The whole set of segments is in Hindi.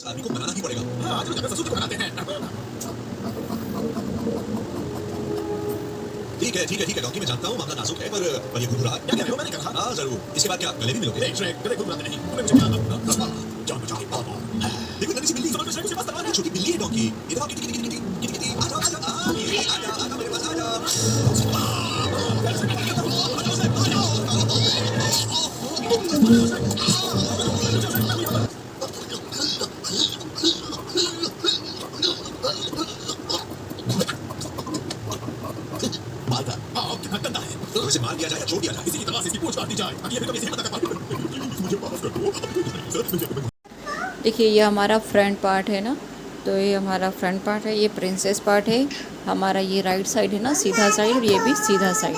आदमी को बनाना ही पड़ेगा। हाँ, आज जाकर ससुर को बनाते हैं। ठीक है डॉक्टर, मैं जानता हूँ मामला नाजुक है, पर ये घुरघुरा क्या कह रहे हो? मैंने कहा हाँ जरूर। इसके बाद क्या गले भी मिलोगे? श्रेक, गले घुरघुराते नहीं। तुमने मुझे क्या जान बचाओ बाबा। देखो नन्ही सी बिल्ली, समझ में श्रेक उसे पास करवा रहा है। छोटी बिल्ली है डॉगी। इधर आओ, kitty kitty kitty kitty kitty kitty, आ जाओ आ जाओ आ जाओ मेरे पास आ जाओ। मालदार, हाँ कितना गंदा है। तो इसे मार दिया जाए या छोड़ दिया जाए? इसी की तरह से इसकी पूंछ काट दी जाए ताकि ये कभी इसे पता कर पाए। मुझे माफ कर दो। देखिए ये हमारा फ्रंट पार्ट है ना, तो ये हमारा फ्रंट पार्ट है, ये प्रिंसेस पार्ट है हमारा, ये राइट साइड है ना सीधा साइड, और ये भी सीधा साइड।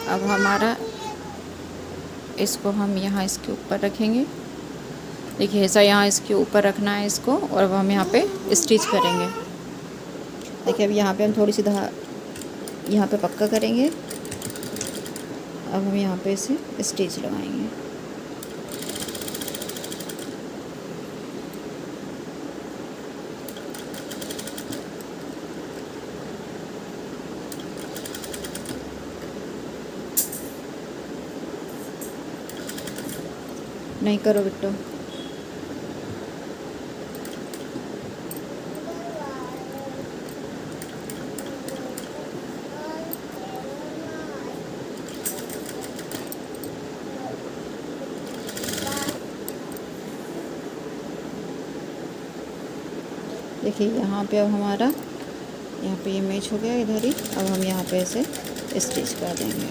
अब हमारा इसको हम यहाँ इसके ऊपर रखेंगे। देखिए ऐसा यहाँ इसके ऊपर रखना है इसको, और अब हम यहाँ पे स्टिच करेंगे। देखिए अब यहाँ पे हम थोड़ी सी यहाँ पे पक्का करेंगे। अब हम यहाँ पे इसे स्टिच लगाएंगे। नहीं करो बिट्टू। देखिए यहाँ पे अब हमारा यहाँ पे ये मैच हो गया इधर ही। अब हम यहाँ पे ऐसे स्टिच कर देंगे।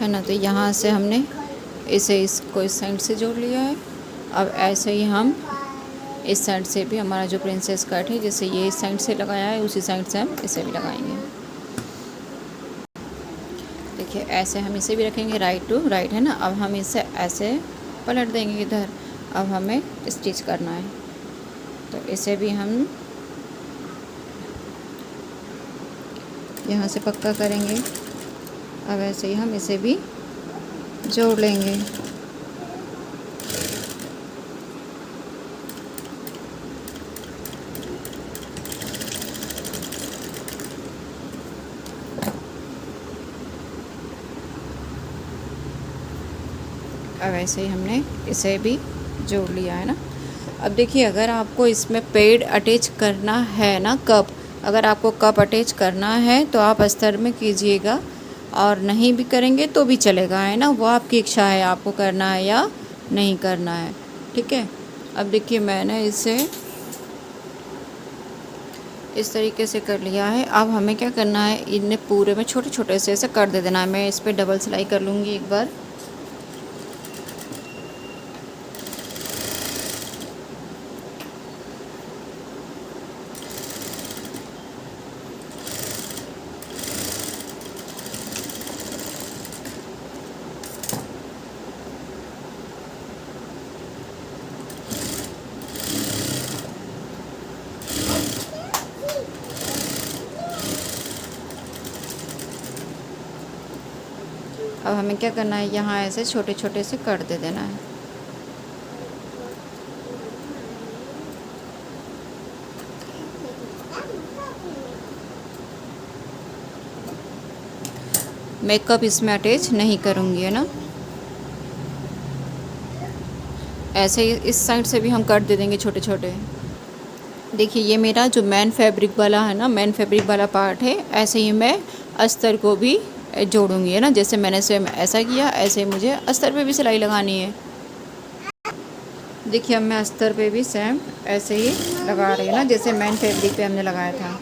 है ना, तो यहाँ से हमने इसको इस साइड से जोड़ लिया है। अब ऐसे ही हम इस साइड से भी हमारा जो प्रिंसेस कट है, जैसे ये इस साइड से लगाया है उसी साइड से हम इसे भी लगाएंगे। देखिए ऐसे हम इसे भी रखेंगे राइट टू राइट, है ना। अब हम इसे ऐसे पलट देंगे इधर। अब हमें स्टिच करना है, तो इसे भी हम यहाँ से पक्का करेंगे। अब ऐसे ही हम इसे भी जोड़ लेंगे। अब ऐसे ही हमने इसे भी जोड़ लिया है ना। अब देखिए अगर आपको इसमें पेड़ अटैच करना है ना, कप, अगर आपको कप अटैच करना है तो आप अस्तर में कीजिएगा, और नहीं भी करेंगे तो भी चलेगा, है ना। वो आपकी इच्छा है आपको करना है या नहीं करना है, ठीक है। अब देखिए मैंने इसे इस तरीके से कर लिया है। अब हमें क्या करना है, इन्हें पूरे में छोटे छोटे से ऐसे कर दे देना है। मैं इस पर डबल सिलाई कर लूँगी एक बार। अब हमें क्या करना है, यहाँ ऐसे छोटे छोटे से कर दे देना है। मेकअप इसमें अटैच नहीं करूँगी, है ना। ऐसे ही इस साइड से भी हम कट दे देंगे छोटे छोटे। देखिए ये मेरा जो मेन फैब्रिक वाला है ना, मेन फैब्रिक वाला पार्ट है, ऐसे ही मैं अस्तर को भी जोड़ूंगी, है ना। जैसे मैंने सेम ऐसा किया, ऐसे ही मुझे अस्तर पे भी सिलाई लगानी है। देखिए अब मैं अस्तर पे भी सेम ऐसे ही लगा रही हूँ ना, जैसे मेन फैब्रिक पे हमने लगाया था।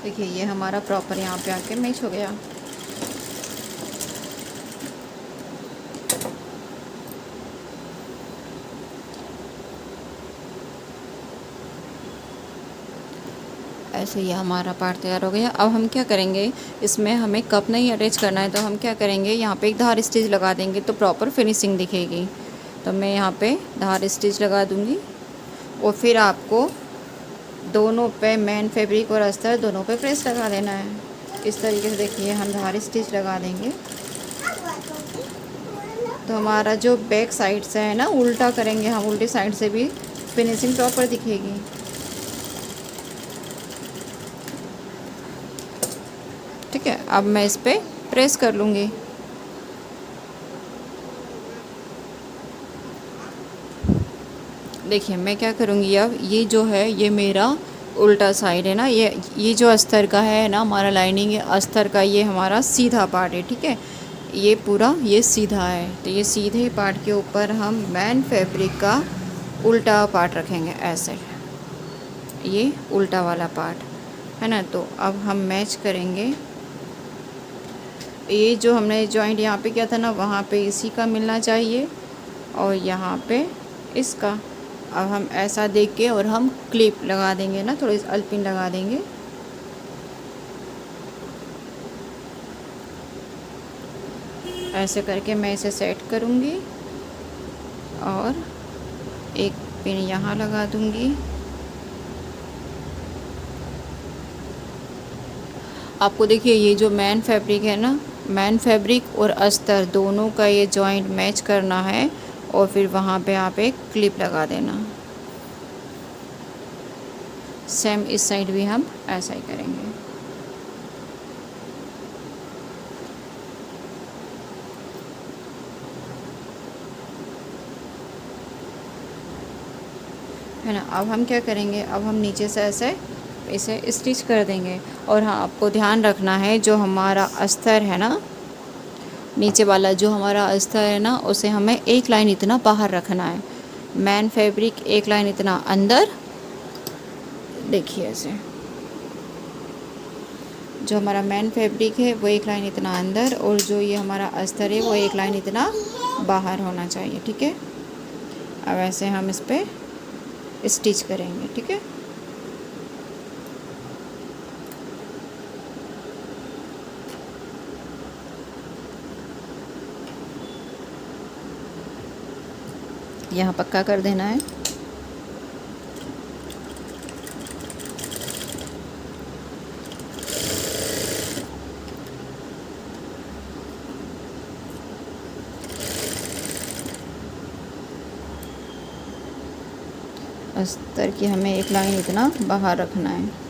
देखिए ये हमारा प्रॉपर यहाँ पे आके मैच हो गया। से ये हमारा पार्ट तैयार हो गया। अब हम क्या करेंगे, इसमें हमें कप नहीं अटैच करना है, तो हम क्या करेंगे, यहाँ पे एक धार स्टिच लगा देंगे तो प्रॉपर फिनिशिंग दिखेगी। तो मैं यहाँ पे धार स्टिच लगा दूँगी और फिर आपको दोनों पे मेन फैब्रिक और अस्तर दोनों पे प्रेस लगा देना है। इस तरीके से देखिए हम धार स्टिच लगा देंगे तो हमारा जो बैक साइड से है ना, उल्टा करेंगे हम, उल्टी साइड से भी फिनिशिंग प्रॉपर दिखेगी। ठीक है, अब मैं इस पे प्रेस कर लूँगी। देखिए मैं क्या करूँगी, अब ये जो है ये मेरा उल्टा साइड है ना, ये जो अस्तर का है ना हमारा लाइनिंग है अस्तर का, ये हमारा सीधा पार्ट है। ठीक है, ये पूरा ये सीधा है, तो ये सीधे पार्ट के ऊपर हम मेन फैब्रिक का उल्टा पार्ट रखेंगे ऐसे, ये उल्टा वाला पार्ट है ना। तो अब हम मैच करेंगे, ये जो हमने जॉइंट यहाँ पे किया था ना, वहाँ पे इसी का मिलना चाहिए और यहाँ पे इसका। अब हम ऐसा देख के और हम क्लिप लगा देंगे ना, थोड़ी अल्पिन लगा देंगे। ऐसे करके मैं इसे सेट करूँगी और एक पिन यहाँ लगा दूँगी। आपको देखिए ये जो मेन फैब्रिक है ना, मेन फैब्रिक और अस्तर दोनों का ये जॉइंट मैच करना है और फिर वहाँ पे आप एक क्लिप लगा देना। सेम इस साइड भी हम ऐसा ही करेंगे। है ना, अब हम क्या करेंगे, अब हम नीचे से ऐसे इसे स्टिच कर देंगे। और हाँ, आपको ध्यान रखना है जो हमारा अस्तर है ना, नीचे वाला जो हमारा अस्तर है ना, उसे हमें एक लाइन इतना बाहर रखना है, मेन फैब्रिक एक लाइन इतना अंदर। देखिए ऐसे जो हमारा मेन फैब्रिक है वो एक लाइन इतना अंदर और जो ये हमारा अस्तर है वो एक लाइन इतना बाहर होना चाहिए। ठीक है, अब ऐसे हम इस पर स्टिच करेंगे। ठीक है, यहाँ पक्का कर देना है। अस्तर की हमें एक लाइन इतना बाहर रखना है।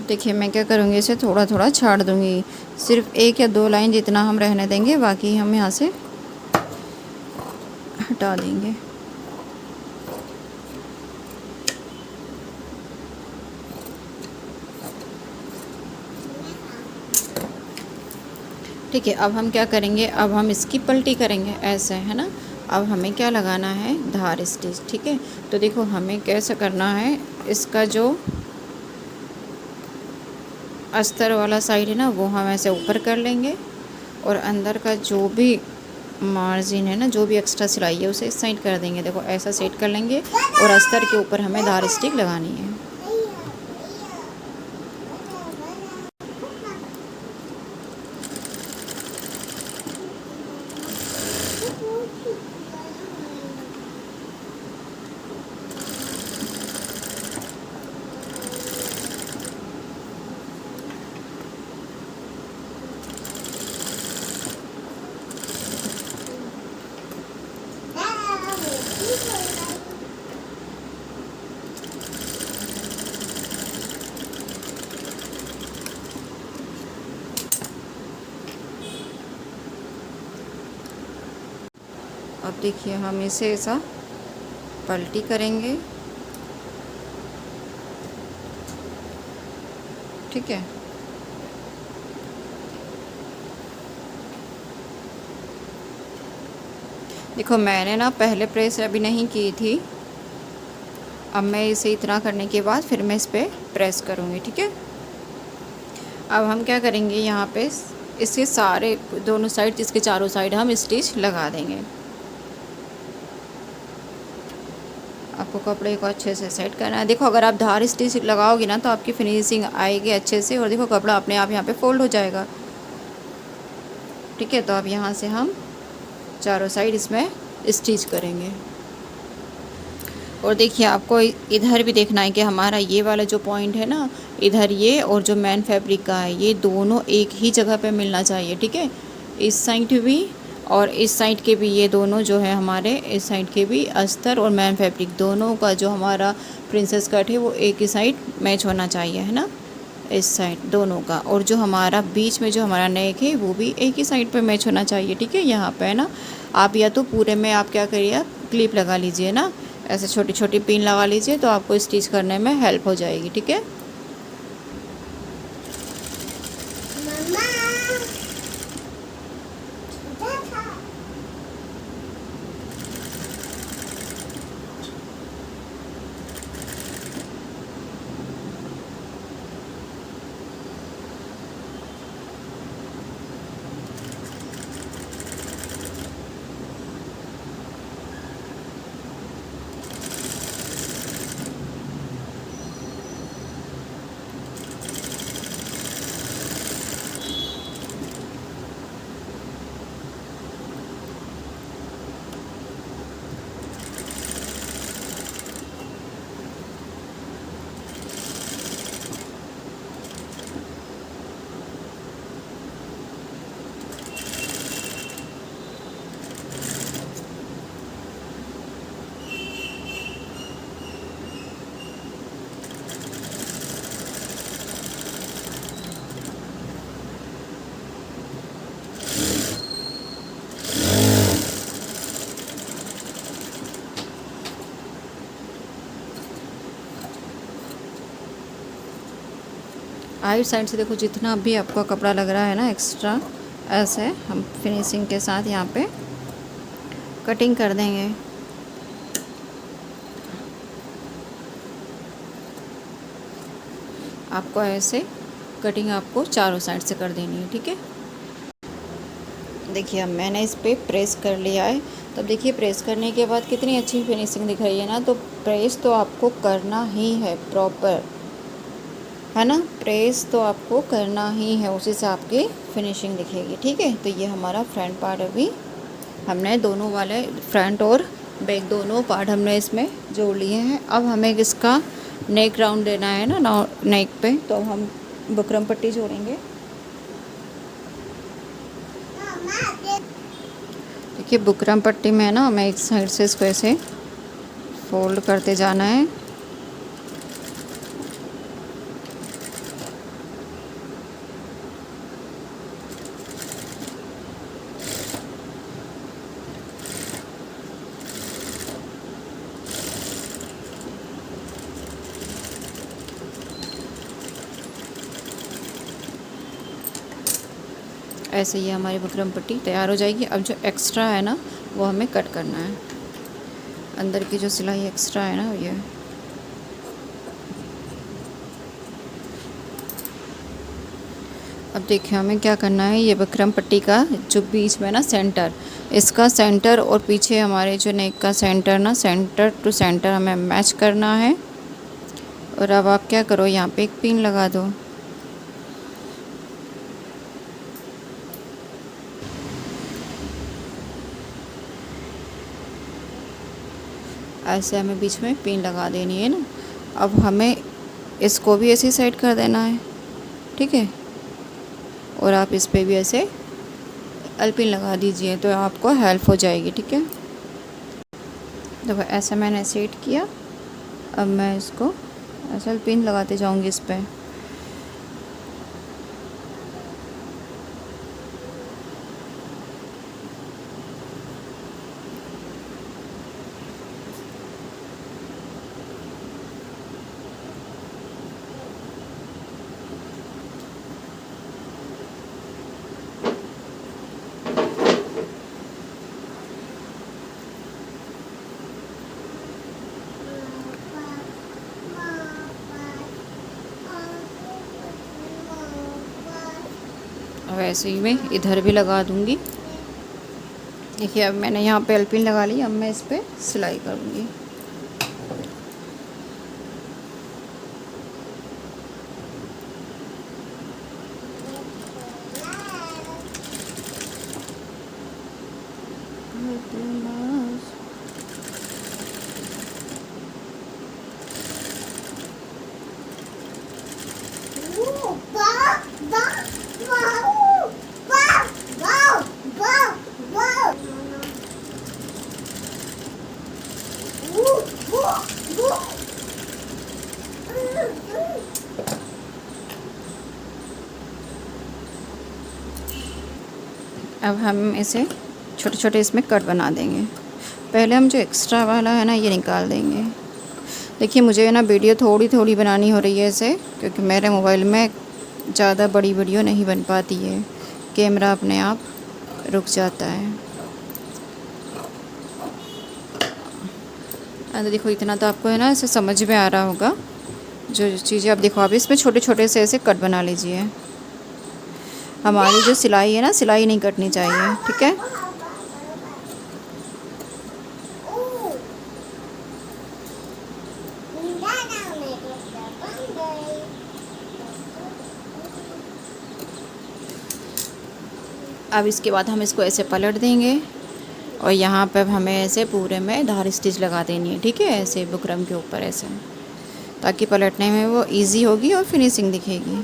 देखिए मैं क्या करूँगी, इसे थोड़ा थोड़ा छाड़ दूँगी, सिर्फ एक या दो लाइन जितना हम रहने देंगे, बाकी हम यहाँ से हटा देंगे। ठीक है, अब हम क्या करेंगे, अब हम इसकी पलटी करेंगे ऐसे, है ना। अब हमें क्या लगाना है, धार स्टिच। ठीक है, तो देखो हमें कैसे करना है, इसका जो अस्तर वाला साइड है ना वो हम ऐसे ऊपर कर लेंगे और अंदर का जो भी मार्जिन है ना, जो भी एक्स्ट्रा सिलाई है उसे इस साइड कर देंगे। देखो ऐसा सेट कर लेंगे और अस्तर के ऊपर हमें धार स्टिक लगानी है। अब देखिए हम इसे ऐसा पलटी करेंगे। ठीक है, देखो मैंने ना पहले प्रेस अभी नहीं की थी, अब मैं इसे इतना करने के बाद फिर मैं इस पर प्रेस करूँगी, ठीक है। अब हम क्या करेंगे, यहाँ पे इसके सारे दोनों साइड, इसके चारों साइड हम स्टिच लगा देंगे। आपको कपड़े को अच्छे से सेट करना है। देखो अगर आप धार स्टिच लगाओगे ना तो आपकी फिनिशिंग आएगी अच्छे से, और देखो कपड़ा अपने आप यहाँ पे फोल्ड हो जाएगा, ठीक है। तो अब यहाँ से हम चारों साइड इसमें स्टिच करेंगे। और देखिए आपको इधर भी देखना है कि हमारा ये वाला जो पॉइंट है ना, इधर ये और जो मेन फैब्रिक का है, ये दोनों एक ही जगह पे मिलना चाहिए, ठीक है। इस साइड भी और इस साइड के भी, ये दोनों जो है हमारे, इस साइड के भी अस्तर और मेन फैब्रिक दोनों का जो हमारा प्रिंसेस कट है वो एक ही साइड मैच होना चाहिए, है ना, इस साइड दोनों का। और जो हमारा बीच में जो हमारा नेक है वो भी एक ही साइड पे मैच होना चाहिए, ठीक है। यहाँ पे है ना, आप या तो पूरे में आप क्या करिए, आप क्लिप लगा लीजिए ना, ऐसे छोटी छोटी पिन लगा लीजिए, तो आपको स्टिच करने में हेल्प हो जाएगी, ठीक है। आइट साइड से देखो जितना भी आपका कपड़ा लग रहा है ना एक्स्ट्रा, ऐसे हम फिनिशिंग के साथ यहाँ पे कटिंग कर देंगे। आपको ऐसे कटिंग आपको चारों साइड से कर देनी है, ठीक है। देखिए अब मैंने इस पर प्रेस कर लिया है। तब देखिए प्रेस करने के बाद कितनी अच्छी फिनिशिंग दिख रही है ना। तो प्रेस तो आपको करना ही है प्रॉपर, है ना, प्रेस तो आपको करना ही है, उसी से आपकी फिनिशिंग दिखेगी, ठीक है। तो ये हमारा फ्रंट पार्ट अभी हमने दोनों वाले फ्रंट और बैक दोनों पार्ट हमने इसमें जोड़ लिए हैं। अब हमें इसका नेक राउंड देना है ना, नेक पे, तो हम बुकरम पट्टी जोड़ेंगे। देखिए बुकरम पट्टी में ना हमें एक साइड से इसको ऐसे फोल्ड करते जाना है। ऐसे ही हमारी बुकरम पट्टी तैयार हो जाएगी। अब जो एक्स्ट्रा है ना वो हमें कट करना है, अंदर की जो सिलाई एक्स्ट्रा है ना ये। अब देखिए हमें क्या करना है, ये बुकरम पट्टी का जो बीच में ना सेंटर, इसका सेंटर और पीछे हमारे जो नेक का सेंटर ना, सेंटर टू सेंटर हमें मैच करना है। और अब आप क्या करो, यहाँ पे एक पिन लगा दो। ऐसे हमें बीच में पिन लगा देनी है ना। अब हमें इसको भी ऐसे साइड कर देना है, ठीक है। और आप इस पे भी ऐसे अलपिन लगा दीजिए तो आपको हेल्प हो जाएगी, ठीक है। देखो ऐसा मैंने सेट किया। अब मैं इसको ऐसे अलपिन लगाते जाऊंगी इस पे। वैसे ही मैं इधर भी लगा दूँगी। देखिए अब मैंने यहाँ पे एल्पिन लगा ली, अब मैं इस पर सिलाई करूँगी। अब हम इसे छोटे छोटे इसमें कट बना देंगे। पहले हम जो एक्स्ट्रा वाला है ना ये निकाल देंगे। देखिए मुझे ना वीडियो थोड़ी थोड़ी बनानी हो रही है इसे, क्योंकि मेरे मोबाइल में ज़्यादा बड़ी वीडियो नहीं बन पाती है, कैमरा अपने आप रुक जाता है। तो देखो इतना तो आपको है ना इसे समझ में आ रहा होगा। जो चीज़ें आप देखो, आप इसमें छोटे छोटे से ऐसे कट बना लीजिए। हमारी जो सिलाई है ना, सिलाई नहीं कटनी चाहिए, ठीक है। अब इसके बाद हम इसको ऐसे पलट देंगे और यहाँ पर हमें ऐसे पूरे में धार स्टिच लगा देनी है, ठीक है। ऐसे बुकरम के ऊपर ऐसे, ताकि पलटने में वो इजी होगी और फिनिशिंग दिखेगी।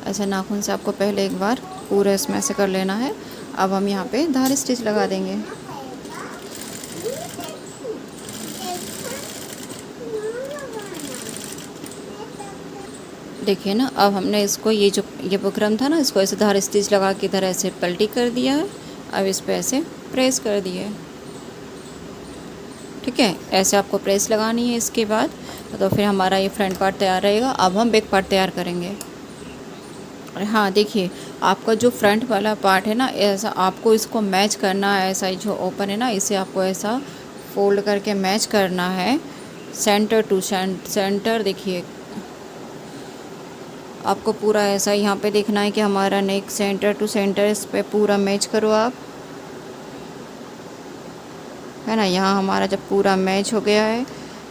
ऐसे नाखून से आपको पहले एक बार पूरा इसमें ऐसे कर लेना है। अब हम यहाँ पे धार स्टिच लगा देंगे। देखिए ना, अब हमने इसको ये बुकरम था ना, इसको ऐसे धार स्टिच लगा के इधर ऐसे पलटी कर दिया है। अब इस पे ऐसे प्रेस कर दिए, ठीक है। ऐसे आपको प्रेस लगानी है। इसके बाद तो फिर हमारा ये फ्रंट पार्ट तैयार रहेगा। अब हम बैक पार्ट तैयार करेंगे। और हाँ देखिए, आपका जो फ्रंट वाला पार्ट है ना, ऐसा आपको इसको मैच करना है। ऐसा जो ओपन है ना, इसे आपको ऐसा फोल्ड करके मैच करना है, सेंटर टू सेंटर। देखिए आपको पूरा ऐसा यहाँ पे देखना है कि हमारा नेक सेंटर टू सेंटर, इस पे पूरा मैच करो आप, है ना। यहाँ हमारा जब पूरा मैच हो गया है,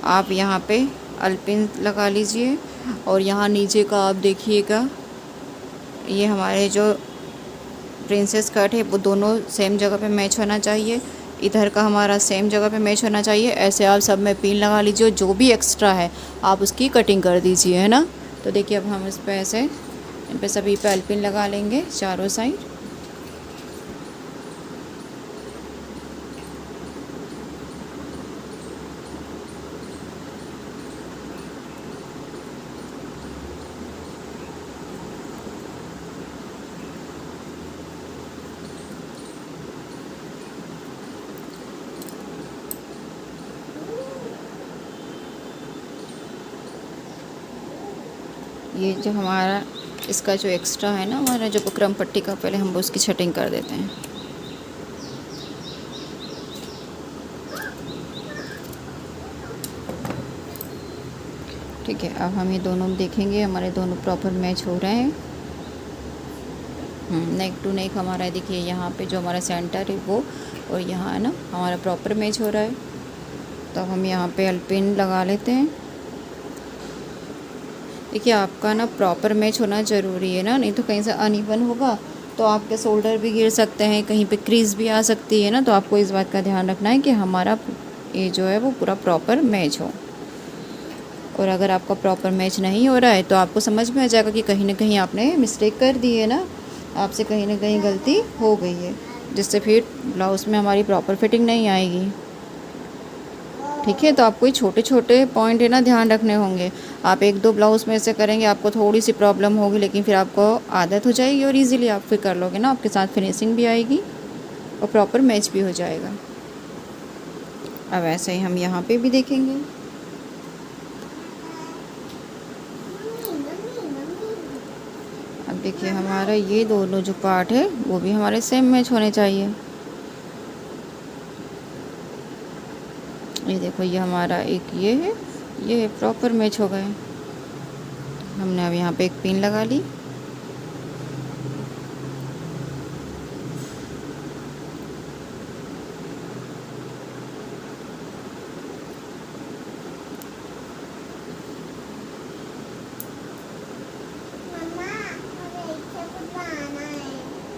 आप यहाँ पे अल्पिन लगा लीजिए। और यहाँ नीचे का आप देखिएगा, ये हमारे जो प्रिंसेस कट है वो दोनों सेम जगह पे मैच होना चाहिए। इधर का हमारा सेम जगह पे मैच होना चाहिए। ऐसे आप सब में पिन लगा लीजिए। जो भी एक्स्ट्रा है आप उसकी कटिंग कर दीजिए, है ना। तो देखिए अब हम इस पे ऐसे इन पे सभी पे अल्पिन लगा लेंगे चारों साइड। ये जो हमारा इसका जो एक्स्ट्रा है ना, हमारा जो बुकरम पट्टी का, पहले हम उसकी छटिंग कर देते हैं। ठीक है, अब हम ये दोनों देखेंगे, हमारे दोनों प्रॉपर मैच हो रहे हैं। नेक टू नेक हमारा है। देखिए यहाँ पे जो हमारा सेंटर है वो, और यहाँ है ना हमारा प्रॉपर मैच हो रहा है। तो हम यहाँ पे अल्पिन लगा लेते हैं। देखिए आपका ना प्रॉपर मैच होना ज़रूरी है ना, नहीं तो कहीं से अनइवन होगा तो आपके शोल्डर भी गिर सकते हैं, कहीं पे क्रीज भी आ सकती है ना। तो आपको इस बात का ध्यान रखना है कि हमारा ये जो है वो पूरा प्रॉपर मैच हो। और अगर आपका प्रॉपर मैच नहीं हो रहा है तो आपको समझ में आ जाएगा कि कहीं ना कहीं आपने मिस्टेक कर दी है ना, आपसे कहीं ना कहीं गलती हो गई है, जिससे फिर ब्लाउज़ में हमारी प्रॉपर फिटिंग नहीं आएगी, ठीक है। तो आपको ये छोटे छोटे पॉइंट है ना ध्यान रखने होंगे। आप एक दो ब्लाउज़ में ऐसे करेंगे, आपको थोड़ी सी प्रॉब्लम होगी, लेकिन फिर आपको आदत हो जाएगी और इजीली आप फिर कर लोगे ना। आपके साथ फिनिशिंग भी आएगी और प्रॉपर मैच भी हो जाएगा। अब ऐसे ही हम यहाँ पे भी देखेंगे। अब देखिए हमारा ये दोनों जो पार्ट है वो भी हमारे सेम मैच होने चाहिए। ये देखो, ये हमारा एक ये है ये प्रॉपर मैच हो गए। हमने अब यहाँ पे एक पिन लगा ली।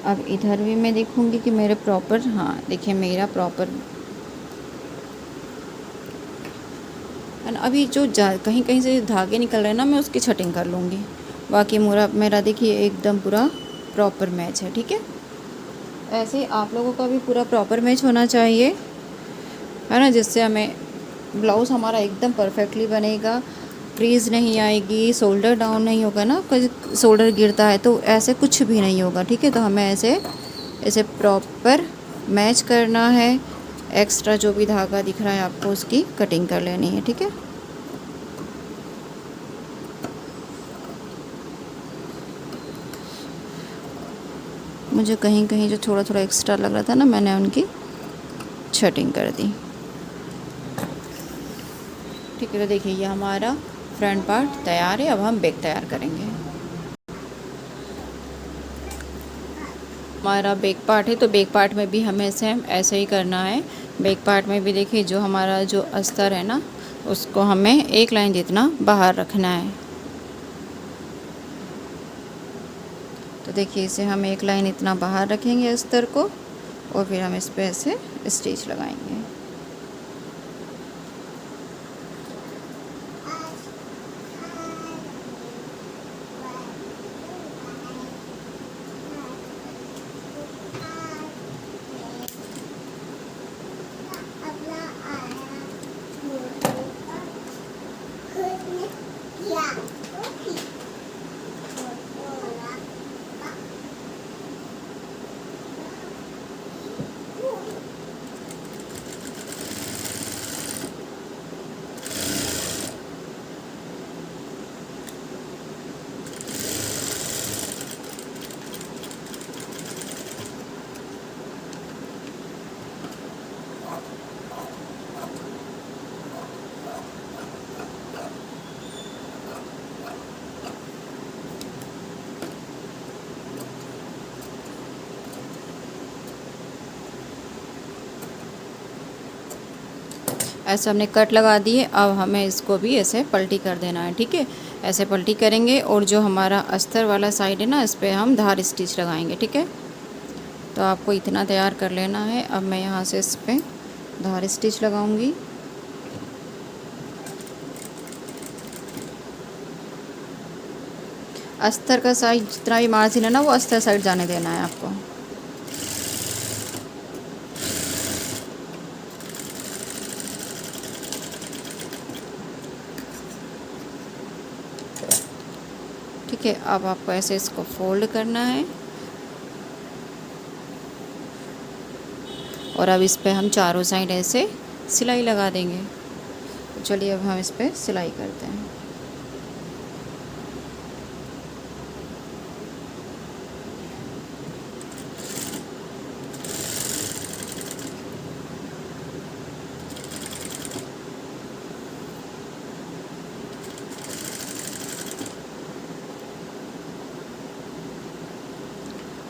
अब इधर भी मैं देखूंगी कि मेरे प्रॉपर, हाँ देखिए मेरा प्रॉपर। एंड अभी जो कहीं कहीं से धागे निकल रहे हैं ना, मैं उसकी छटिंग कर लूँगी। बाकी मेरा देखिए एकदम पूरा प्रॉपर मैच है, ठीक है। ऐसे ही आप लोगों का भी पूरा प्रॉपर मैच होना चाहिए, है ना, जिससे हमें ब्लाउज़ हमारा एकदम परफेक्टली बनेगा। क्रीज नहीं आएगी, शोल्डर डाउन नहीं होगा ना, शोल्डर गिरता है तो ऐसे कुछ भी नहीं होगा, ठीक है। तो हमें ऐसे ऐसे प्रॉपर मैच करना है। एक्स्ट्रा जो भी धागा दिख रहा है आपको उसकी कटिंग कर लेनी है, ठीक है। मुझे कहीं कहीं जो थोड़ा थोड़ा एक्स्ट्रा लग रहा था ना, मैंने उनकी छटिंग कर दी, ठीक है। तो देखिए ये हमारा फ्रंट पार्ट तैयार है। अब हम बैक तैयार करेंगे। हमारा बैक पार्ट है, तो बैक पार्ट में भी हमें सेम ऐसे ही करना है। बैक पार्ट में भी देखिए जो हमारा जो अस्तर है ना, उसको हमें एक लाइन जितना बाहर रखना है। तो देखिए इसे हम एक लाइन इतना बाहर रखेंगे अस्तर को, और फिर हम इस पे ऐसे स्टिच लगाएंगे। ऐसे हमने कट लगा दिए। अब हमें इसको भी ऐसे पलटी कर देना है, ठीक है। ऐसे पलटी करेंगे, और जो हमारा अस्तर वाला साइड है ना, इस पर हम धार स्टिच लगाएंगे, ठीक है। तो आपको इतना तैयार कर लेना है। अब मैं यहाँ से इस पर धार स्टिच लगाऊंगी। अस्तर का साइड जितना भी मार्जिन है ना, वो अस्तर साइड जाने देना है आपको। ठीक है, अब आपको ऐसे इसको फोल्ड करना है, और अब इस पे हम चारों साइड ऐसे सिलाई लगा देंगे। तो चलिए अब हम इस पे सिलाई करते हैं।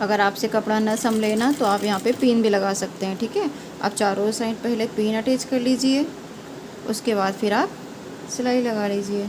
अगर आपसे कपड़ा न संभले ना, तो आप यहाँ पे पिन भी लगा सकते हैं, ठीक है। आप चारों साइड पहले पिन अटैच कर लीजिए, उसके बाद फिर आप सिलाई लगा लीजिए।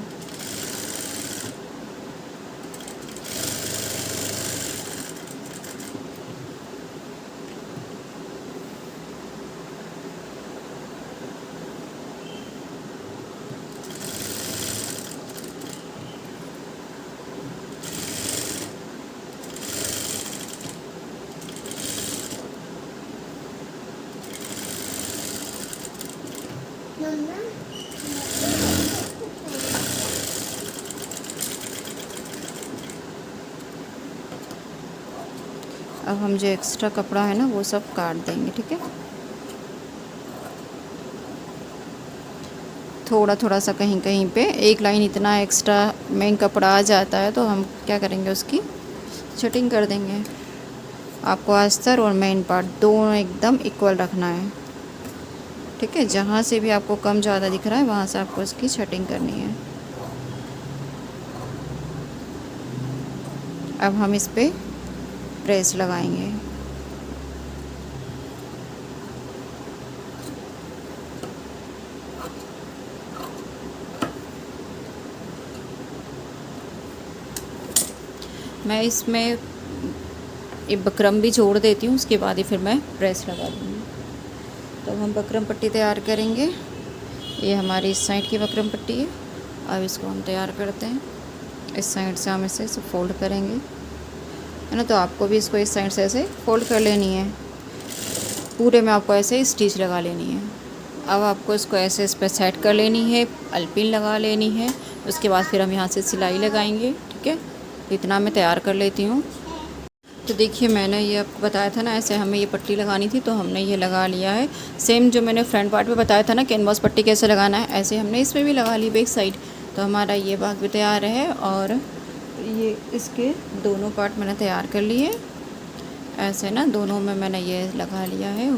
अब हम जो एक्स्ट्रा कपड़ा है ना, वो सब काट देंगे, ठीक है। थोड़ा थोड़ा सा कहीं कहीं पे एक लाइन इतना एक्स्ट्रा में कपड़ा आ जाता है, तो हम क्या करेंगे, उसकी कटिंग कर देंगे। आपको अस्तर और मेन पार्ट दोनों एकदम इक्वल रखना है। ठीक है, जहाँ से भी आपको कम ज़्यादा दिख रहा है वहाँ से आपको इसकी छटिंग करनी है। अब हम इस पे प्रेस लगाएंगे। मैं इसमें ये बकरम भी जोड़ देती हूँ, उसके बाद ही फिर मैं प्रेस लगा दूँगी। तो हम बकरम पट्टी तैयार करेंगे। ये हमारी इस साइड की बकरम पट्टी है। अब इसको हम तैयार करते हैं। इस साइड से हम इसे फोल्ड करेंगे, है ना। तो आपको भी इसको इस साइड से ऐसे फोल्ड कर लेनी है। पूरे में आपको ऐसे स्टिच लगा लेनी है। अब आपको इसको ऐसे इस पर सेट कर लेनी है, अल्पिन लगा लेनी है। उसके बाद फिर हम यहाँ से सिलाई लगाएंगे, ठीक है। इतना मैं तैयार कर लेती हूँ। तो देखिए, मैंने ये आपको बताया था ना, ऐसे हमें ये पट्टी लगानी थी, तो हमने ये लगा लिया है। सेम जो मैंने फ्रंट पार्ट में बताया था ना कैनवास पट्टी कैसे लगाना है, ऐसे हमने इसमें भी लगा ली बैक साइड। तो हमारा ये भाग भी तैयार है और ये इसके दोनों पार्ट मैंने तैयार कर लिए। ऐसे ना दोनों में मैंने ये लगा लिया है,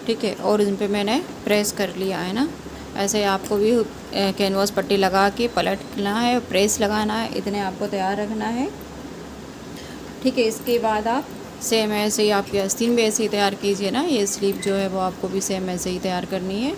ठीक है। और इन पर मैंने प्रेस कर लिया है ना। ऐसे आपको भी कैनवास पट्टी लगा के पलटना है, प्रेस लगाना है, इतने आपको तैयार रखना है, ठीक है। इसके बाद आप सेम ऐसे ही आपकी आस्तीन भी ऐसे ही तैयार कीजिए ना। ये स्लीव जो है वो आपको भी सेम ऐसे ही तैयार करनी है।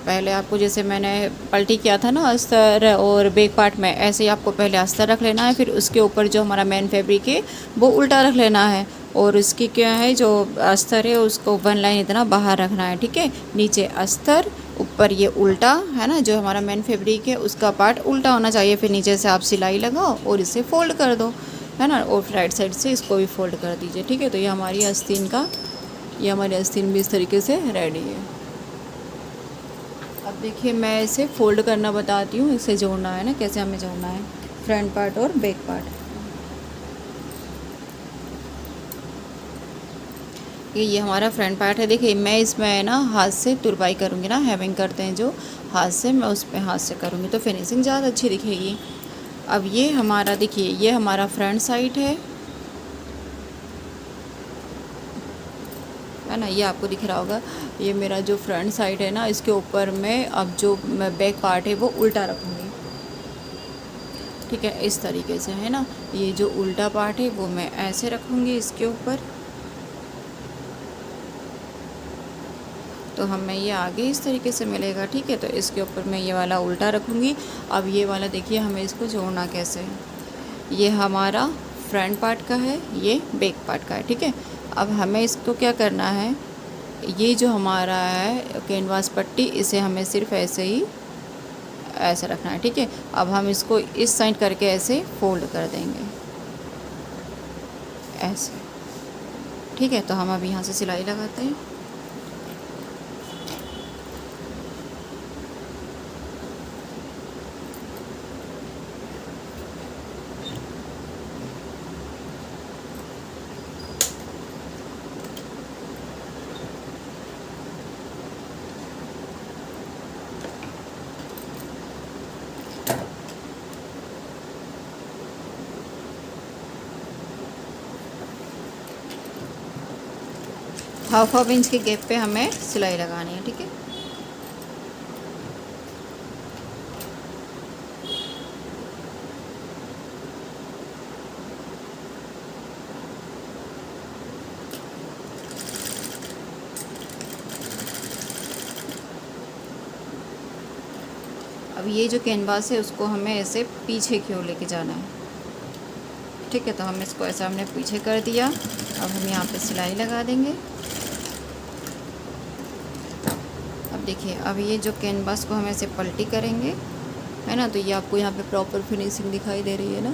पहले आपको जैसे मैंने पलटी किया था ना अस्तर और बैक पार्ट में, ऐसे ही आपको पहले अस्तर रख लेना है। फिर उसके ऊपर जो हमारा मेन फैब्रिक है वो उल्टा रख लेना है। और उसकी क्या है, जो अस्तर है उसको 1 लाइन इतना बाहर रखना है, ठीक है। नीचे अस्तर, ऊपर ये उल्टा, है ना। जो हमारा मेन फैब्रिक है उसका पार्ट उल्टा होना चाहिए। फिर नीचे से आप सिलाई लगाओ और इसे फोल्ड कर दो, है ना। और राइट साइड से इसको भी फोल्ड कर दीजिए, ठीक है। तो ये हमारी हमारी आस्तीन भी इस तरीके से रेडी है। अब देखिए, मैं इसे फोल्ड करना बताती हूँ। इसे जोड़ना है ना, कैसे हमें जोड़ना है, फ्रंट पार्ट और बैक पार्ट। ये हमारा फ्रंट पार्ट है। देखिए, मैं इसमें ना हाथ से तुरपाई करूँगी ना, हैविंग करते हैं जो हाथ से, मैं उस पर हाथ से करूँगी तो फिनिशिंग ज़्यादा अच्छी दिखेगी। अब ये हमारा देखिए, ये हमारा फ्रंट साइड है ना। ये आपको दिख रहा होगा, ये मेरा जो फ्रंट साइड है ना, इसके ऊपर मैं अब जो बैक पार्ट है वो उल्टा रखूँगी, ठीक है। इस तरीके से, है ना। ये जो उल्टा पार्ट है वो मैं ऐसे रखूँगी इसके ऊपर। तो हमें ये आगे इस तरीके से मिलेगा, ठीक है। तो इसके ऊपर मैं ये वाला उल्टा रखूँगी। अब ये वाला देखिए, हमें इसको जोड़ना कैसे है। ये हमारा फ्रंट पार्ट का है, ये बैक पार्ट का है, ठीक है। अब हमें इसको क्या करना है, ये जो हमारा है कैनवास पट्टी, इसे हमें सिर्फ ऐसे ही ऐसे रखना है, ठीक है। अब हम इसको इस साइड करके ऐसे फोल्ड कर देंगे, ऐसे, ठीक है। तो हम अब यहाँ से सिलाई लगाते हैं। हाफ इंच के गैप पे हमें सिलाई लगानी है, ठीक है। अब ये जो कैनवास है उसको हमें ऐसे पीछे की ओर लेके जाना है, ठीक है। तो हम इसको ऐसा हमने पीछे कर दिया। अब हम यहाँ पे सिलाई लगा देंगे। अब देखिए, अब ये जो कैनवास को हम ऐसे पलटी करेंगे, है ना। तो ये आपको यहाँ पे प्रॉपर फिनिशिंग दिखाई दे रही है ना,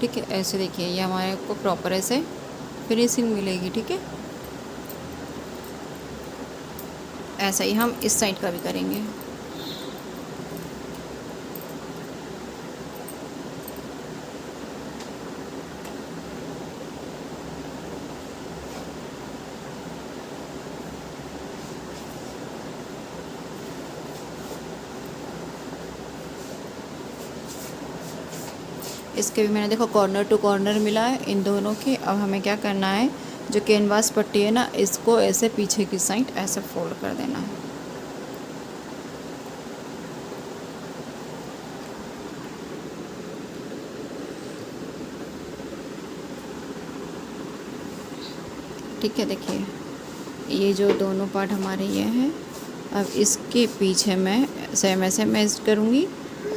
ठीक है। ऐसे देखिए, ये हमारे को प्रॉपर ऐसे फिनिशिंग मिलेगी, ठीक है। ऐसा ही हम इस साइड का भी करेंगे। इसके भी मैंने देखो कॉर्नर टू कॉर्नर मिला है इन दोनों के। अब हमें क्या करना है, जो कैनवास पट्टी है ना, इसको ऐसे पीछे की साइड ऐसे फोल्ड कर देना है। ठीक है, देखिए ये जो दोनों पार्ट हमारे ये हैं। अब इसके पीछे मैं सेम ऐसे मैच करूँगी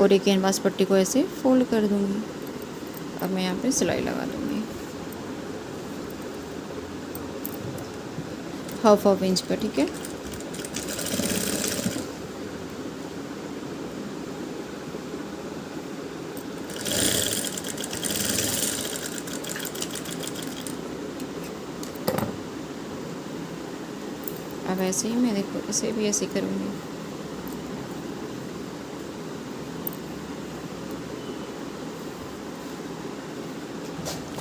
और एक कैनवास पट्टी को ऐसे फोल्ड कर दूँगी। अब मैं यहाँ पे सिलाई लगा दूँगी 1/2 इंच पर। ठीक है, अब ऐसे ही मैं देखो इसे भी ऐसे करूँगी।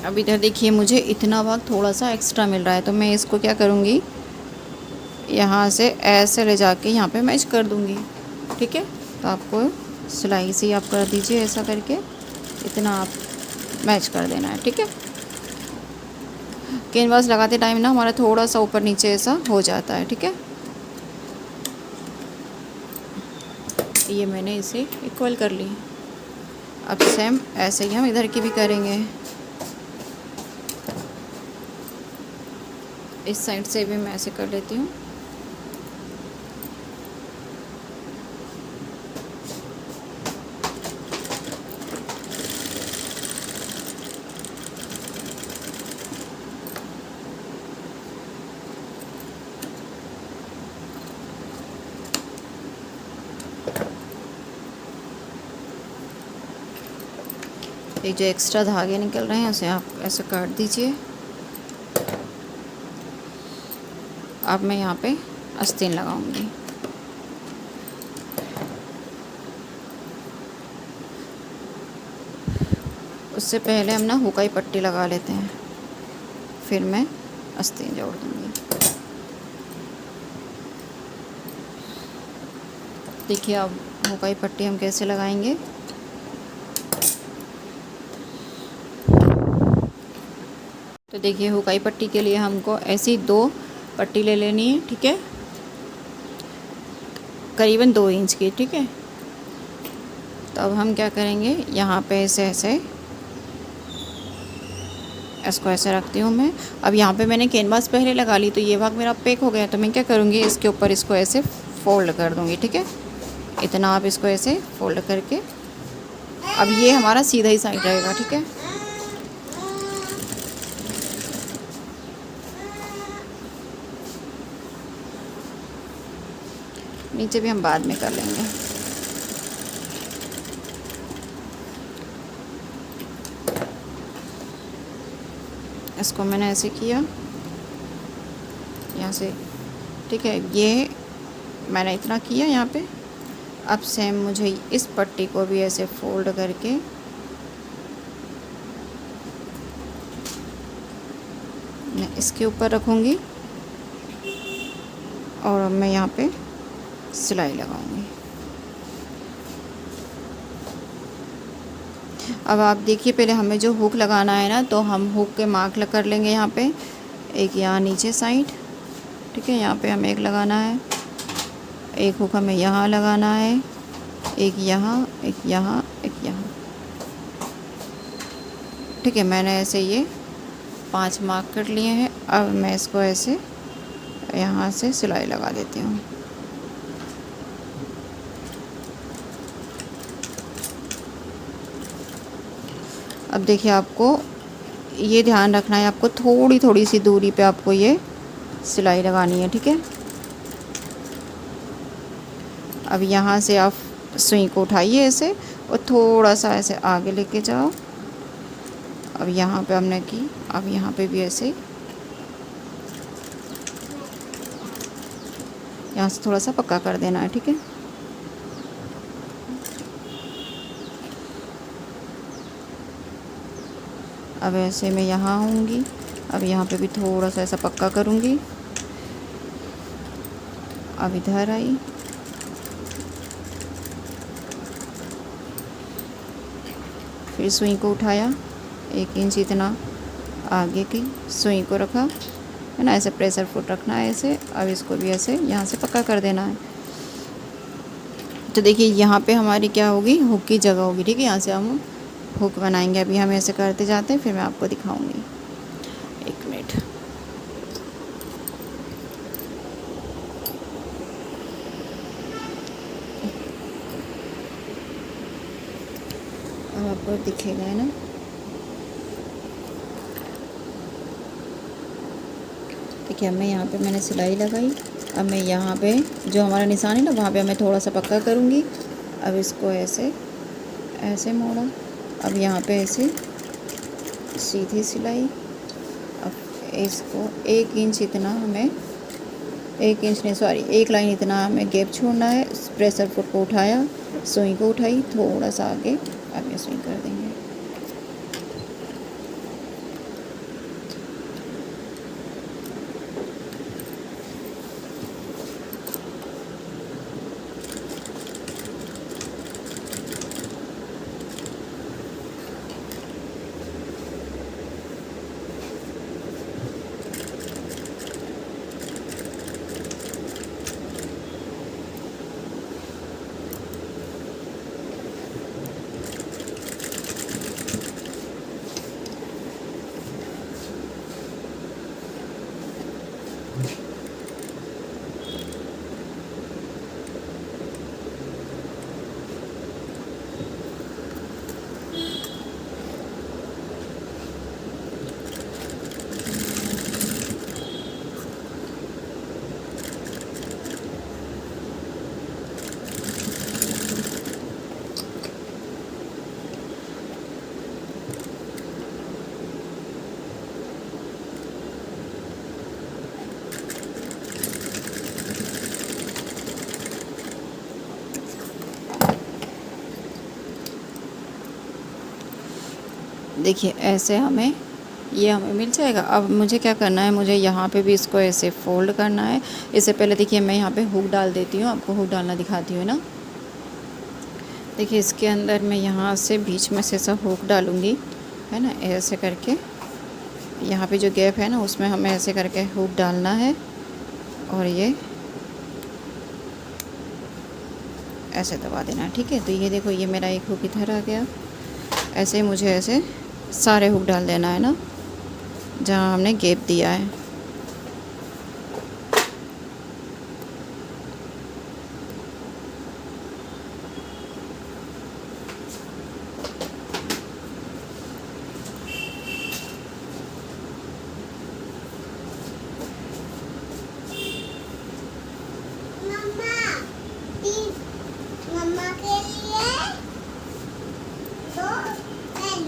अब इधर देखिए मुझे इतना भाग थोड़ा सा एक्स्ट्रा मिल रहा है, तो मैं इसको क्या करूँगी, यहाँ से ऐसे ले जाके यहाँ पे मैच कर दूँगी। ठीक है, तो आपको सिलाई से आप कर दीजिए ऐसा करके, इतना आप मैच कर देना है। ठीक है, कैनवास लगाते टाइम ना हमारा थोड़ा सा ऊपर नीचे ऐसा हो जाता है। ठीक है, ये मैंने इसे इक्वल कर ली। अब सेम ऐसे ही हम इधर की भी करेंगे। इस साइड से भी मैं ऐसे कर लेती हूँ। ये जो एक्स्ट्रा धागे निकल रहे हैं उसे आप ऐसे काट दीजिए। अब मैं यहाँ पे आस्तीन लगाऊंगी। उससे पहले हम ना हुकाई पट्टी लगा लेते हैं, फिर मैं आस्तीन जोड़ दूँगी। देखिए अब हुकाई पट्टी हम कैसे लगाएंगे। तो देखिए हुकाई पट्टी के लिए हमको ऐसी 2 पट्टी ले लेनी है। ठीक है, करीबन 2 इंच की। ठीक है, तो अब हम क्या करेंगे, यहाँ पे ऐसे ऐसे इसको ऐसे रखती हूँ मैं। अब यहाँ पे मैंने कैनवास पहले लगा ली, तो ये भाग मेरा पैक हो गया। तो मैं क्या करूँगी, इसके ऊपर इसको ऐसे फोल्ड कर दूँगी। ठीक है, इतना आप इसको ऐसे फोल्ड करके, अब ये हमारा सीधा ही साइड रहेगा। ठीक है, नीचे भी हम बाद में कर लेंगे। इसको मैंने ऐसे किया यहाँ से। ठीक है, ये मैंने इतना किया यहाँ पे। अब सेम मुझे इस पट्टी को भी ऐसे फोल्ड करके मैं इसके ऊपर रखूँगी और अब मैं यहाँ पे सिलाई लगाऊंगी। अब आप देखिए, पहले हमें जो हुक लगाना है ना, तो हम हुक के मार्क कर लेंगे यहाँ पे, एक यहाँ नीचे साइड। ठीक है, यहाँ पे हमें एक लगाना है, एक हुक हमें यहाँ लगाना है, एक यहाँ, एक यहाँ, एक यहाँ। ठीक है, मैंने ऐसे ये 5 मार्क कर लिए हैं। अब मैं इसको ऐसे यहाँ से सिलाई लगा देती हूँ। अब देखिए, आपको ये ध्यान रखना है, आपको थोड़ी थोड़ी सी दूरी पे आपको ये सिलाई लगानी है। ठीक है, अब यहाँ से आप सुई को उठाइए ऐसे और थोड़ा सा ऐसे आगे लेके जाओ। अब यहाँ पे हमने की, अब यहाँ पे भी ऐसे यहाँ से थोड़ा सा पक्का कर देना है। ठीक है, अब ऐसे मैं यहाँ आऊँगी। अब यहाँ पे भी थोड़ा सा ऐसा पक्का करूँगी। अब इधर आई, फिर सुई को उठाया, 1 इंच इतना आगे की सुई को रखा है ना। ऐसे प्रेशर फुट रखना है ऐसे। अब इसको भी ऐसे यहाँ से पक्का कर देना है। तो देखिए यहाँ पे हमारी क्या होगी, हुक की जगह होगी, ठीक है। यहाँ से हम हुक बनाएंगे। अभी हम ऐसे करते जाते हैं, फिर मैं आपको दिखाऊंगी। 1 मिनट। अब आपको दिखेगा, है ना। देखिए अब मैं यहाँ पे मैंने सिलाई लगाई। अब मैं यहाँ पे जो हमारा निशान है ना, वहाँ पे मैं थोड़ा सा पक्का करूँगी। अब इसको ऐसे ऐसे मोड़ा। अब यहाँ पे ऐसे सीधी सिलाई। अब इसको 1 इंच इतना हमें, 1 इंच नहीं सॉरी 1 लाइन इतना हमें गैप छोड़ना है। प्रेशर फुट को उठाया, सुई को उठाई थोड़ा सा आगे, अब ये सुई कर देंगे। देखिए ऐसे हमें ये हमें मिल जाएगा। अब मुझे क्या करना है, मुझे यहाँ पे भी इसको ऐसे फोल्ड करना है। इससे पहले देखिए मैं यहाँ पे हुक डाल देती हूँ, आपको हुक डालना दिखाती हूँ ना। देखिए इसके अंदर मैं यहाँ से बीच में से सब हुक डालूँगी, है ना। ऐसे करके यहाँ पे जो गैप है ना, उसमें हमें ऐसे करके हुक डालना है। और ये ऐसे दबा देना, ठीक है। तो ये देखो ये मेरा एक हुक इधर आ गया। ऐसे ही मुझे ऐसे सारे हुक डाल देना है ना, जहाँ हमने गैप दिया है। मम्मा के लिए 2 पेन।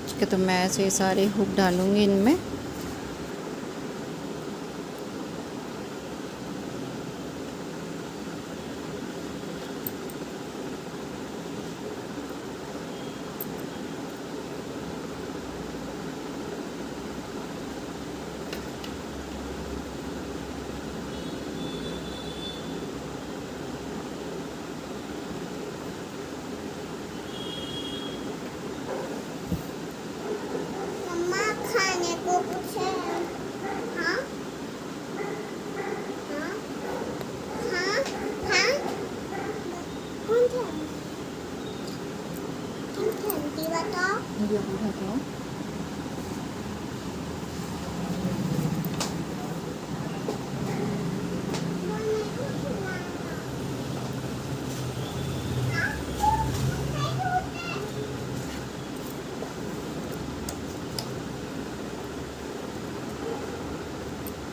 ठीक है, तो मैं ऐसे सारे हुक डालूँगी इनमें। मम्मा खाने को कुछ है? हाँ हाँ हाँ हाँ। कौन था? कौन था आंटी बताओ।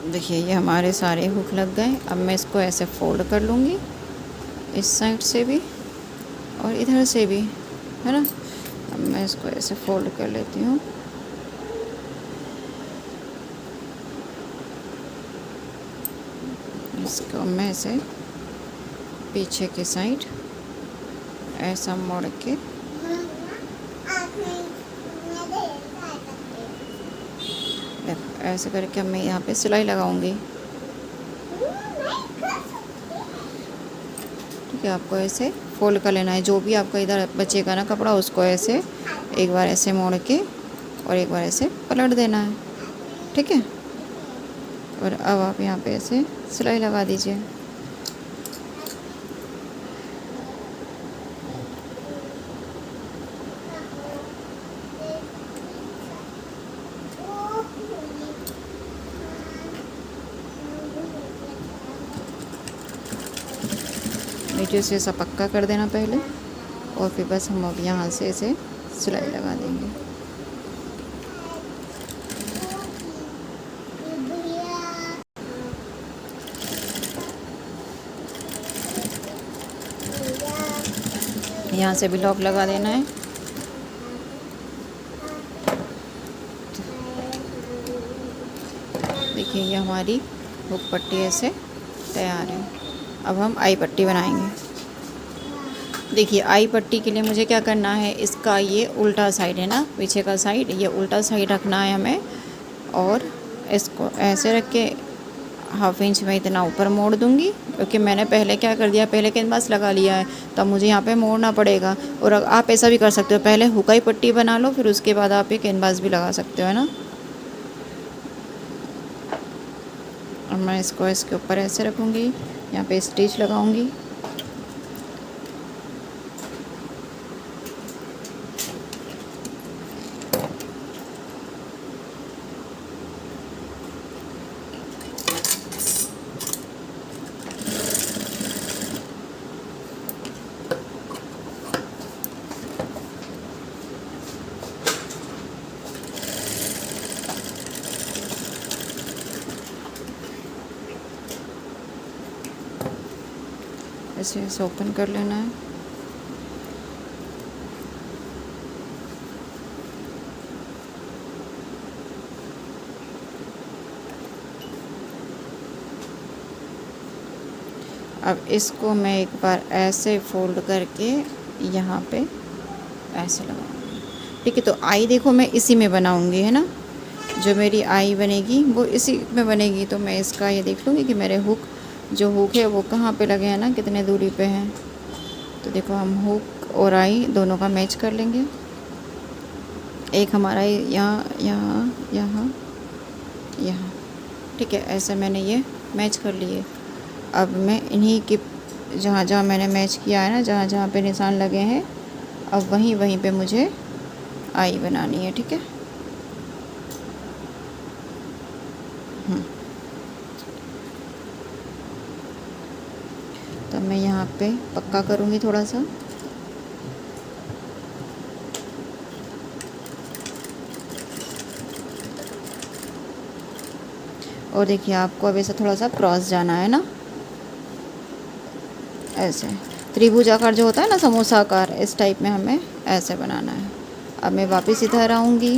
देखिए ये हमारे सारे हुक लग गए। अब मैं इसको ऐसे फोल्ड कर लूँगी, इस साइड से भी और इधर से भी, है ना। अब मैं इसको ऐसे फोल्ड कर लेती हूँ। इसको मैं ऐसे पीछे की साइड ऐसा मोड़ के ऐसे करके मैं यहाँ पे सिलाई लगाऊंगी। ठीक है, आपको ऐसे फोल्ड कर लेना है। जो भी आपका इधर बचेगा ना कपड़ा, उसको ऐसे एक बार ऐसे मोड़ के और एक बार ऐसे पलट देना है, ठीक है। और अब आप यहाँ पे ऐसे सिलाई लगा दीजिए। नीचे से ऐसा पक्का कर देना पहले, और फिर बस हम अब यहाँ से ऐसे सिलाई लगा देंगे। यहाँ से भी लॉक लगा देना है। देखिए ये हमारी हुक पट्टी ऐसे तैयार है। अब हम आई पट्टी बनाएंगे। देखिए आई पट्टी के लिए मुझे क्या करना है, इसका ये उल्टा साइड है ना, पीछे का साइड, ये उल्टा साइड रखना है हमें। और इसको ऐसे रख के 1/2 इंच में इतना ऊपर मोड़ दूंगी, क्योंकि मैंने पहले क्या कर दिया, पहले कैनवास लगा लिया है, तो मुझे यहाँ पे मोड़ना पड़ेगा। और आप ऐसा भी कर सकते हो, पहले हुकाई पट्टी बना लो, फिर उसके बाद आप ये कैनवास भी लगा सकते हो, है ना। और मैं इसको इसके ऊपर ऐसे रखूँगी, यहाँ पे स्टिच लगाऊंगी। ऐसे ओपन कर लेना है। अब इसको मैं एक बार ऐसे फोल्ड करके यहाँ पे ऐसे लगाऊंगी, ठीक है। तो आई देखो मैं इसी में बनाऊंगी, है ना, जो मेरी आई बनेगी वो इसी में बनेगी। तो मैं इसका ये देख लूँगी कि मेरे जो हुक है वो कहाँ पे लगे हैं ना, कितने दूरी पे हैं। तो देखो हम हुक और आई दोनों का मैच कर लेंगे। एक हमारा यहाँ यहाँ यहाँ यहाँ, ठीक है, ऐसे मैंने ये मैच कर लिए। अब मैं इन्हीं की जहाँ जहाँ मैंने मैच किया है ना, जहाँ जहाँ पे निशान लगे हैं, अब वहीं वहीं पे मुझे आई बनानी है, ठीक है। तो मैं यहाँ पे पक्का करूँगी थोड़ा सा। और देखिए आपको अब ऐसा थोड़ा सा क्रॉस जाना है ना, ऐसे त्रिभुज आकार जो होता है ना, समोसा आकार, इस टाइप में हमें ऐसे बनाना है। अब मैं वापस इधर आऊँगी,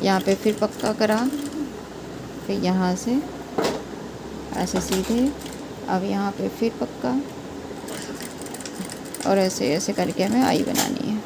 यहाँ पे फिर पक्का करा, फिर यहाँ से ऐसे सीधे, अब यहाँ पे फिर पक्का, और ऐसे ऐसे करके हमें आई बनानी है।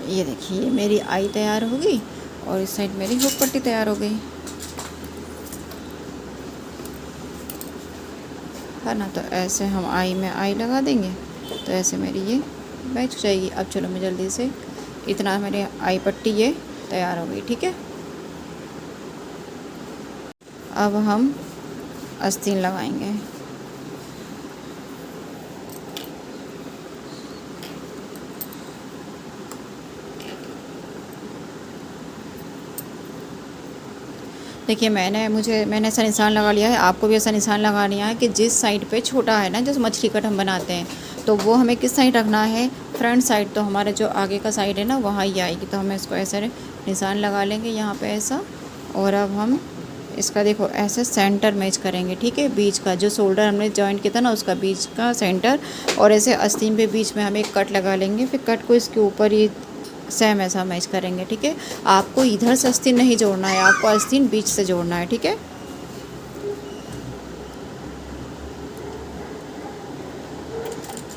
ये देखिए मेरी आई तैयार हो गई, और इस साइड मेरी हुक पट्टी तैयार हो गई, है ना। तो ऐसे हम आई में आई लगा देंगे, तो ऐसे मेरी ये मैच हो जाएगी। अब चलो मैं जल्दी से, इतना मेरे आई पट्टी ये तैयार हो गई, ठीक है। अब हम आस्तीन लगाएंगे। देखिए मैंने ऐसा निशान लगा लिया है, आपको भी ऐसा निशान लगा लिया है कि जिस साइड पे छोटा है ना, जैसे मछली कट हम बनाते हैं, तो वो हमें किस साइड रखना है, फ्रंट साइड। तो हमारा जो आगे का साइड है ना वहाँ ही आएगी। तो हमें इसको ऐसे निशान लगा लेंगे यहाँ पे ऐसा। और अब हम इसका देखो ऐसे सेंटर मैच करेंगे, ठीक है। बीच का जो शोल्डर हमने जॉइंट किया था ना, उसका बीच का सेंटर, और ऐसे आस्तीन पे बीच में हम एक कट लगा लेंगे। फिर कट को इसके ऊपर ही सेम ऐसा मैच करेंगे, ठीक है। आपको इधर से आस्तीन नहीं जोड़ना है, आपको आस्तीन बीच से जोड़ना है, ठीक है।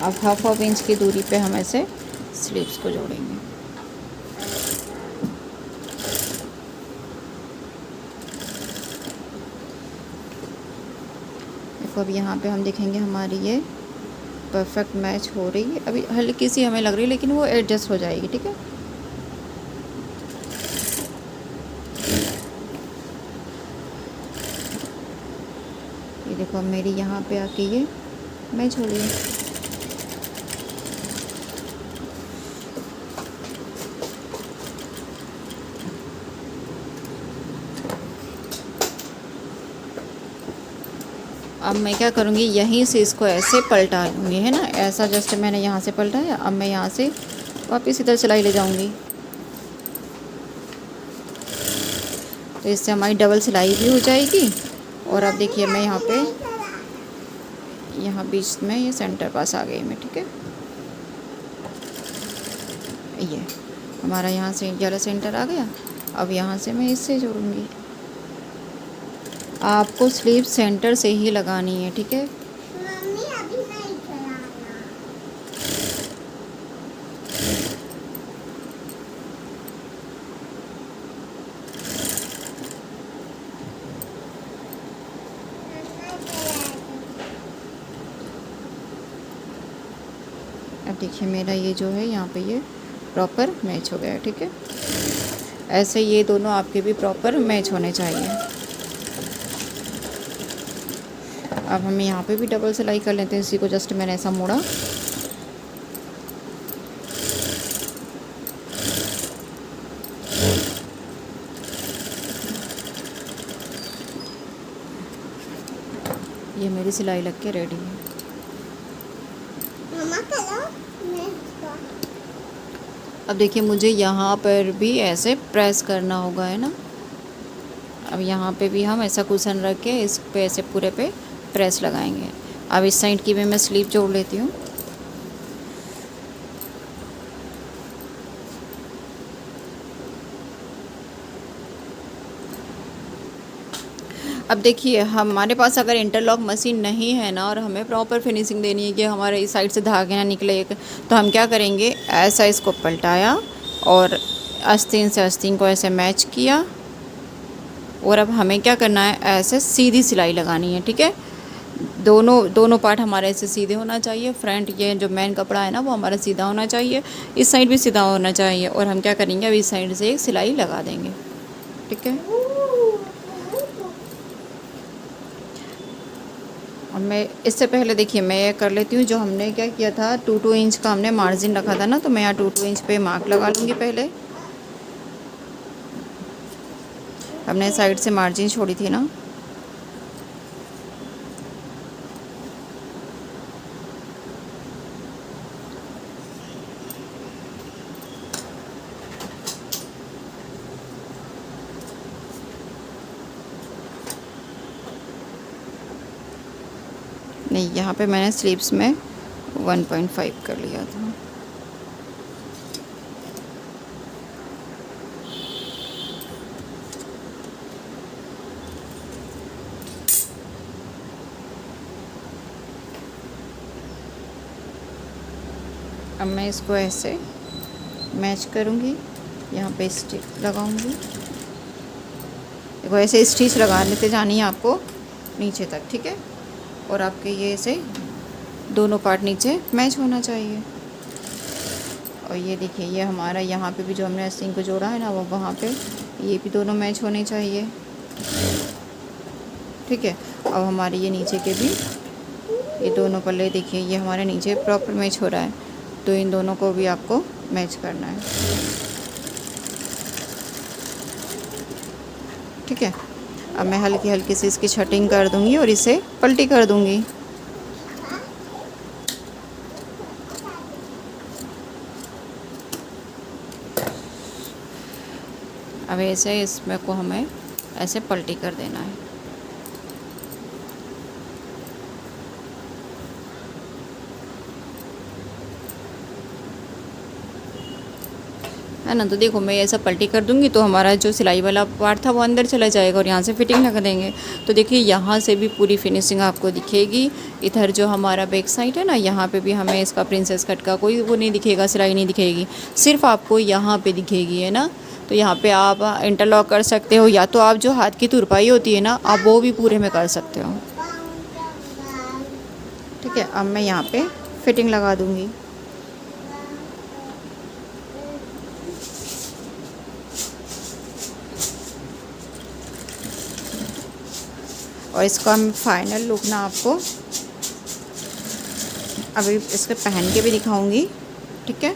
अब 1/2 इंच की दूरी पे हम ऐसे स्लीव्स को जोड़ेंगे। देखो अब यहाँ पे हम देखेंगे हमारी ये परफेक्ट मैच हो रही है। अभी हल्की सी हमें लग रही है, लेकिन वो एडजस्ट हो जाएगी, ठीक है। ये देखो अब मेरी यहाँ पे आके ये मैच हो रही है। अब मैं क्या करूँगी, यहीं से इसको ऐसे पलटा लूँगी, है ना। ऐसा जस्ट मैंने यहाँ से पलटा है। अब मैं यहाँ से वापस इधर सिलाई ले जाऊँगी। तो इससे हमारी डबल सिलाई भी हो जाएगी। और अब देखिए मैं यहाँ पे यहाँ बीच में ये सेंटर पास आ गई मैं, ठीक है। ये हमारा यहाँ से वाला सेंटर आ गया। अब यहाँ से मैं इससे जोड़ूँगी। आपको स्लीव सेंटर से ही लगानी है, ठीक है। मम्मी अभी नहीं चलाना। अब देखिए मेरा ये जो है यहाँ पे ये प्रॉपर मैच हो गया है, ठीक है। ऐसे ये दोनों आपके भी प्रॉपर मैच होने चाहिए। अब हम यहाँ पे भी डबल सिलाई कर लेते हैं। इसी को जस्ट मैंने ऐसा मोड़ा। ये मेरी सिलाई लग के रेडी है। मम्मा करो मैं इसको। अब देखिए मुझे यहाँ पर भी ऐसे प्रेस करना होगा, है ना। अब यहाँ पे भी हम ऐसा कुशन रख के इस पे ऐसे पूरे पे प्रेस लगाएंगे। अब इस साइड की भी मैं स्लीव जोड़ लेती हूँ। अब देखिए हमारे पास अगर इंटरलॉक मशीन नहीं है ना, और हमें प्रॉपर फिनिशिंग देनी है कि हमारे इस साइड से धागे ना निकले, तो हम क्या करेंगे, ऐसा इसको पलटाया और आस्तीन से आस्तीन को ऐसे मैच किया। और अब हमें क्या करना है, ऐसे सीधी सिलाई लगानी है, ठीक है। दोनों पार्ट हमारे ऐसे सीधे होना चाहिए। फ्रंट ये जो मेन कपड़ा है ना वो हमारा सीधा होना चाहिए, इस साइड भी सीधा होना चाहिए। और हम क्या करेंगे, अब इस साइड से एक सिलाई लगा देंगे, ठीक है। और मैं इससे पहले देखिए मैं ये कर लेती हूँ, जो हमने क्या किया था 2 इंच का हमने मार्जिन रखा था ना, तो मैं यहाँ 2 इंच पे मार्क लगा लूँगी। पहले हमने साइड से मार्जिन छोड़ी थी ना, नहीं यहाँ पे मैंने स्लीव्स में 1.5 कर लिया था। अब मैं इसको ऐसे मैच करूँगी, यहाँ पे स्टिच लगाऊँगी। देखो ऐसे स्टिच लगा लेते जानी है आपको नीचे तक, ठीक है। और आपके ये ऐसे दोनों पार्ट नीचे मैच होना चाहिए। और ये देखिए ये हमारा यहाँ पे भी जो हमने आस्तीन को जोड़ा है ना, वो वहाँ पे ये भी दोनों मैच होने चाहिए, ठीक है। अब हमारे ये नीचे के भी ये दोनों पल्ले देखिए ये हमारे नीचे प्रॉपर मैच हो रहा है, तो इन दोनों को भी आपको मैच करना है, ठीक है। अब मैं हल्की हल्की सी इसकी छटिंग कर दूंगी और इसे पलटी कर दूंगी। अब ऐसे इसमें को हमें ऐसे पलटी कर देना है ना। तो देखो मैं ऐसा पलटी कर दूंगी तो हमारा जो सिलाई वाला पार्ट था वो अंदर चला जाएगा और यहाँ से फिटिंग लगा देंगे। तो देखिए यहाँ से भी पूरी फिनिशिंग आपको दिखेगी। इधर जो हमारा बैक साइड है ना, यहाँ पे भी हमें इसका प्रिंसेस कट का कोई वो नहीं दिखेगा, सिलाई नहीं दिखेगी, सिर्फ आपको यहाँ पे दिखेगी, है ना। तो यहाँ पे आप इंटरलॉक कर सकते हो, या तो आप जो हाथ की तुरपाई होती है ना, आप वो भी पूरे में कर सकते हो। ठीक है, अब मैं यहाँ पे फिटिंग लगा दूँगी। और इसका मैं फाइनल लुक ना आपको अभी इसके पहन के भी दिखाऊंगी। ठीक है,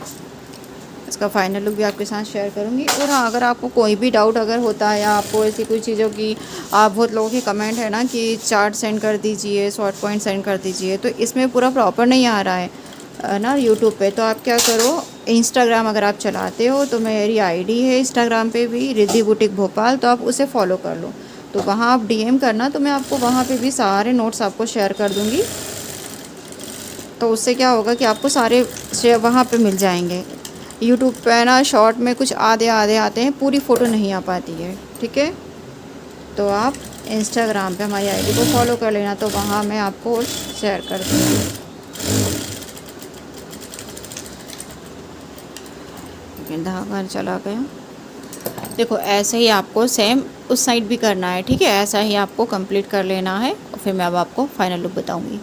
इसका फाइनल लुक भी आपके साथ शेयर करूंगी। और हाँ, अगर आपको कोई भी डाउट अगर होता है या आपको ऐसी कोई चीज़ों की, आप बहुत लोगों के कमेंट है ना कि चार्ट सेंड कर दीजिए, शॉर्ट पॉइंट सेंड कर दीजिए, तो इसमें पूरा प्रॉपर नहीं आ रहा है ना यूट्यूब पे। तो आप क्या करो, इंस्टाग्राम अगर आप चलाते हो तो मेरी आईडी है इंस्टाग्राम पे भी, रिद्धि बुटीक भोपाल, तो आप उसे फॉलो कर लो। तो वहाँ आप डीएम करना, तो मैं आपको वहाँ पे भी सारे नोट्स आपको शेयर कर दूँगी। तो उससे क्या होगा कि आपको सारे वहाँ पे मिल जाएंगे। यूट्यूब पे ना शॉर्ट में कुछ आधे आधे आते हैं, पूरी फ़ोटो नहीं आ पाती है। ठीक है, तो आप इंस्टाग्राम पे हमारी आईडी को फॉलो कर लेना, तो वहाँ मैं आपको शेयर कर दूँगी। लेकिन धागा चला गया। देखो ऐसे ही आपको सेम उस साइड भी करना है। ठीक है, ऐसा ही आपको कंप्लीट कर लेना है और फिर मैं अब आपको फाइनल लुक बताऊँगी।